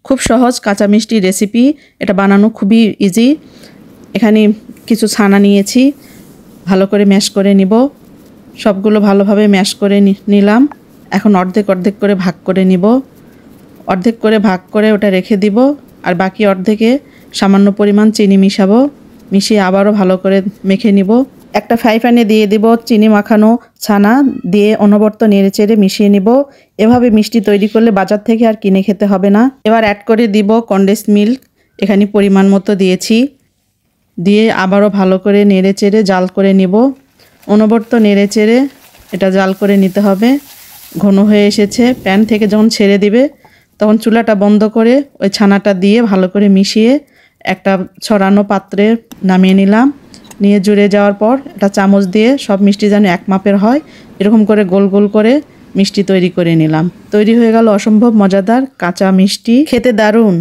খুব সহজ কাঁচা মিষ্টি রেসিপি, এটা বানানো খুবই ইজি। এখানে কিছু ছানা নিয়েছি, ভালো করে ম্যাশ করে নিব। সবগুলো ভালোভাবে ম্যাশ করে নিলাম। এখন অর্ধেক অর্ধেক করে ভাগ করে নিব। অর্ধেক করে ভাগ করে ওটা রেখে দিব, আর বাকি অর্ধেকে সামান্য পরিমাণ চিনি মিশাবো। মিশিয়ে আবারও ভালো করে মেখে নিব। একটা ফ্রাই প্যানে দিয়ে দিব চিনি মাখানো ছানা, দিয়ে অনবরত নেড়েচেড়ে মিশিয়ে নিব। এভাবে মিষ্টি তৈরি করলে বাজার থেকে আর কিনে খেতে হবে না। এবার অ্যাড করে দিব কনডেন্স মিল্ক, এখানে পরিমাণ মতো দিয়েছি। দিয়ে আবারও ভালো করে নেড়েচেড়ে জাল করে নিব। অনবরত নেড়েচেড়ে এটা জাল করে নিতে হবে। ঘন হয়ে এসেছে, প্যান থেকে যখন ছেড়ে দিবে তখন চুলাটা বন্ধ করে ওই ছানাটা দিয়ে ভালো করে মিশিয়ে একটা ছড়ানো পাত্রে নামিয়ে নিলাম। নিয়ে জুড়ে যাওয়ার পর একটা চামচ দিয়ে সব মিষ্টি যেন এক মাপের হয় এরকম করে গোল গোল করে মিষ্টি তৈরি করে নিলাম। তৈরি হয়ে গেল অসম্ভব মজাদার কাঁচা মিষ্টি, খেতে দারুণ।